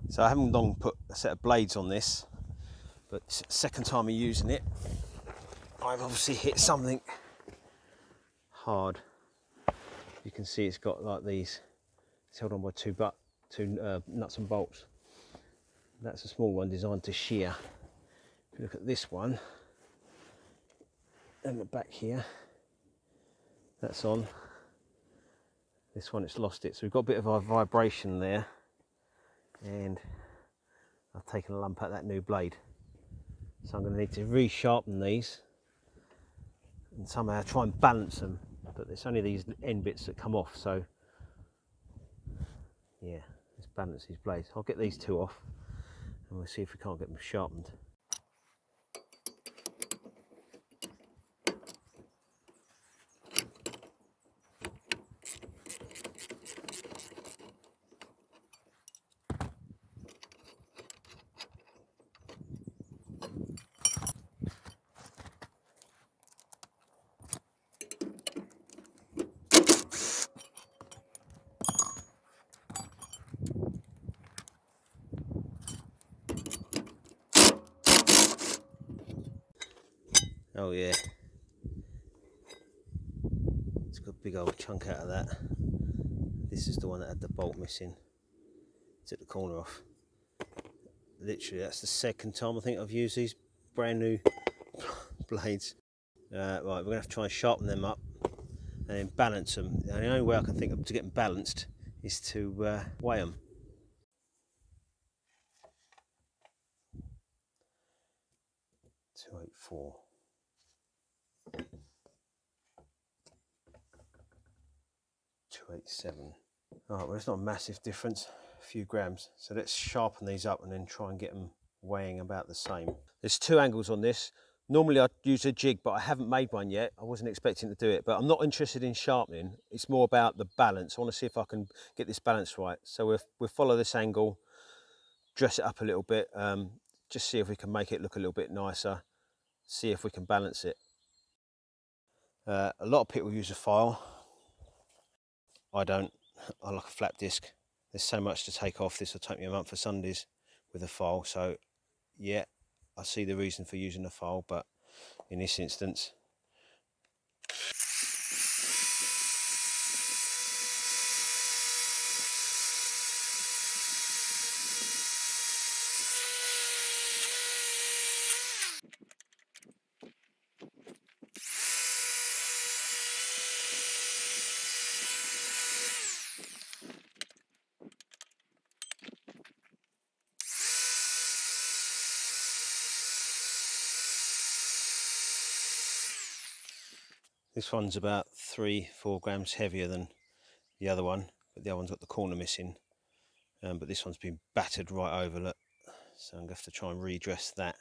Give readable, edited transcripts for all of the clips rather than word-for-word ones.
So I haven't long put a set of blades on this, but second time of using it, I've obviously hit something hard. You can see it's got like these, it's held on by two nuts and bolts. That's a small one designed to shear. If you look at this one, and the back here, that's on. This one, it's lost it. So we've got a bit of a vibration there, and I've taken a lump out of that new blade. So I'm going to need to re-sharpen these and somehow try and balance them. But there's only these end bits that come off, so yeah, let's balance these blades. I'll get these two off and we'll see if we can't get them sharpened. Oh yeah, it's got a big old chunk out of that. This is the one that had the bolt missing. Took the corner off. Literally, that's the second time I think I've used these brand new blades. Right, we're going to have to try and sharpen them up and then balance them. And the only way I can think of to get them balanced is to weigh them. .284. 287. Alright, well it's not a massive difference, a few grams. So let's sharpen these up and then try and get them weighing about the same. There's two angles on this. Normally I'd use a jig, but I haven't made one yet. I wasn't expecting to do it, but I'm not interested in sharpening. It's more about the balance. I want to see if I can get this balance right. So we'll follow this angle, dress it up a little bit, just see if we can make it look a little bit nicer, see if we can balance it. A lot of people use a file. I don't. I like a flat disc. There's so much to take off. This will take me a month for Sundays with a file. So yeah, I see the reason for using a file, but in this instance, this one's about 3-4 grams heavier than the other one, but the other one's got the corner missing. But this one's been battered right over, look. So I'm going to have to try and redress that.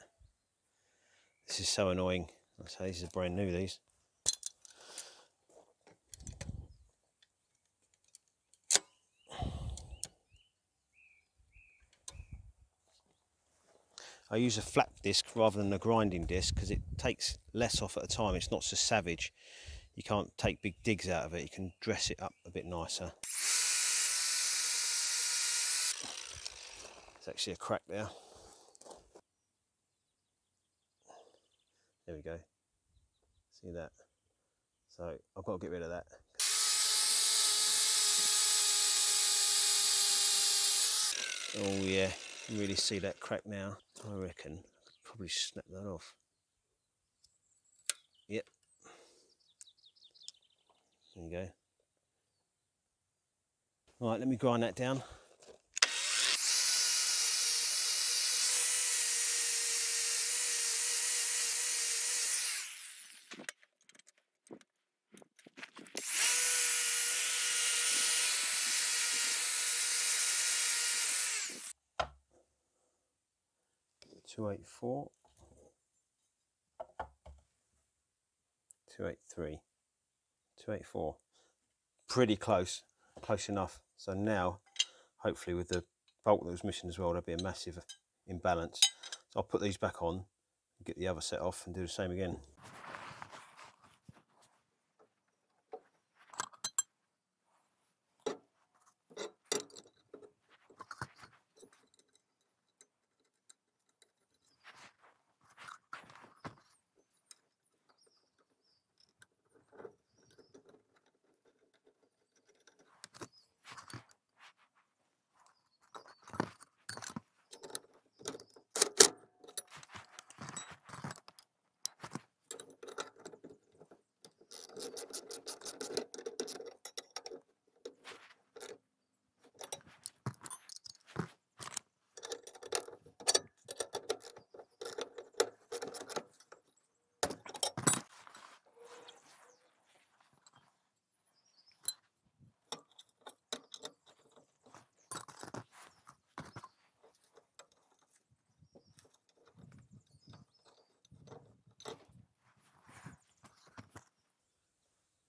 This is so annoying. Like I say, these are brand new, these. I use a flat disc rather than a grinding disc because it takes less off at a time. It's not so savage. You can't take big digs out of it. You can dress it up a bit nicer. There's actually a crack there. There we go. See that? So I've got to get rid of that. Oh yeah, you can really see that crack now. I reckon I could probably snap that off. Yep. There you go. All right, let me grind that down. .284, 283, 284. Pretty close, close enough. So now, hopefully with the bolt that was missing as well, there'll be a massive imbalance. So I'll put these back on, get the other set off and do the same again.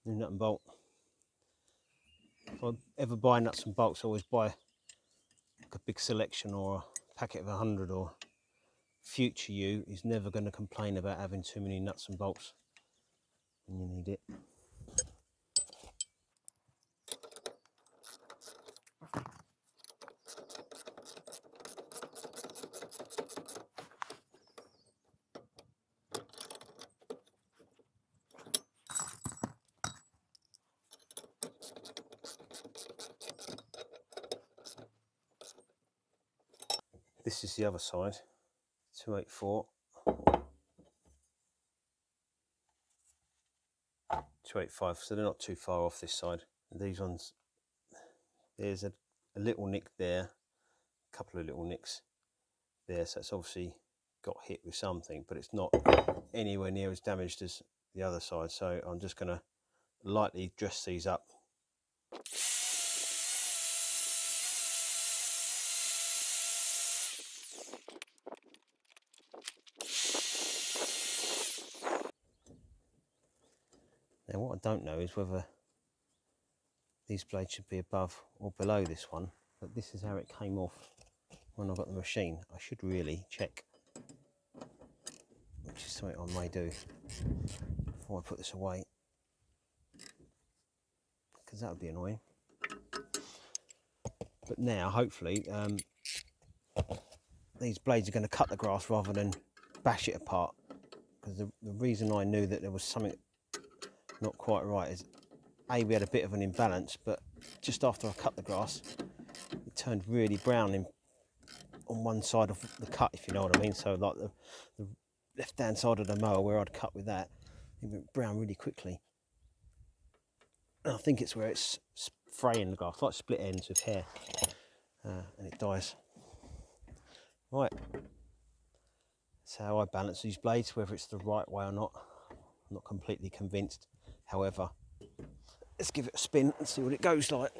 new nut and bolt. If I ever buy nuts and bolts, I always buy like a big selection or a packet of 100, or future you is never going to complain about having too many nuts and bolts when you need it. This is the other side, 284, 285, so they're not too far off this side. And these ones, there's a little nick there, a couple of little nicks there, so it's obviously got hit with something, but it's not anywhere near as damaged as the other side. So I'm just going to lightly dress these up. Now what I don't know is whether these blades should be above or below this one, but this is how it came off when I got the machine. I should really check, which is something I may do before I put this away, because that would be annoying. But now hopefully these blades are going to cut the grass rather than bash it apart, because the reason I knew that there was something not quite right is A, we had a bit of an imbalance, but just after I cut the grass it turned really brown on one side of the cut, if you know what I mean. So like the left hand side of the mower where I'd cut with that, it went brown really quickly, and I think it's where it's fraying the grass, like split ends with hair, and it dies. Right, that's how I balance these blades. Whether it's the right way or not, I'm not completely convinced. However, let's give it a spin and see what it goes like.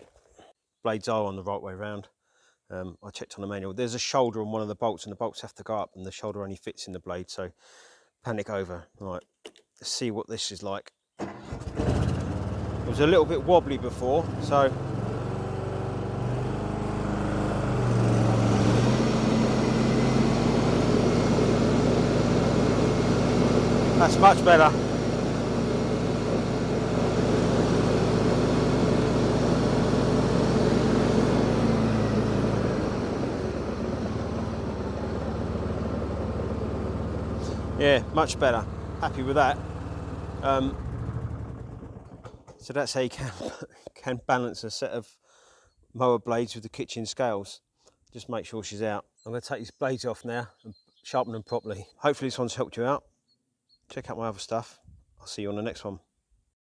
Blades are on the right way round. I checked on the manual. There's a shoulder on one of the bolts, and the bolts have to go up, and the shoulder only fits in the blade, so panic over. Right, let's see what this is like. It was a little bit wobbly before, so that's much better. Yeah, much better. Happy with that. So that's how you can balance a set of mower blades with the kitchen scales. Just make sure she's out. I'm going to take these blades off now and sharpen them properly. Hopefully this one's helped you out. Check out my other stuff. I'll see you on the next one.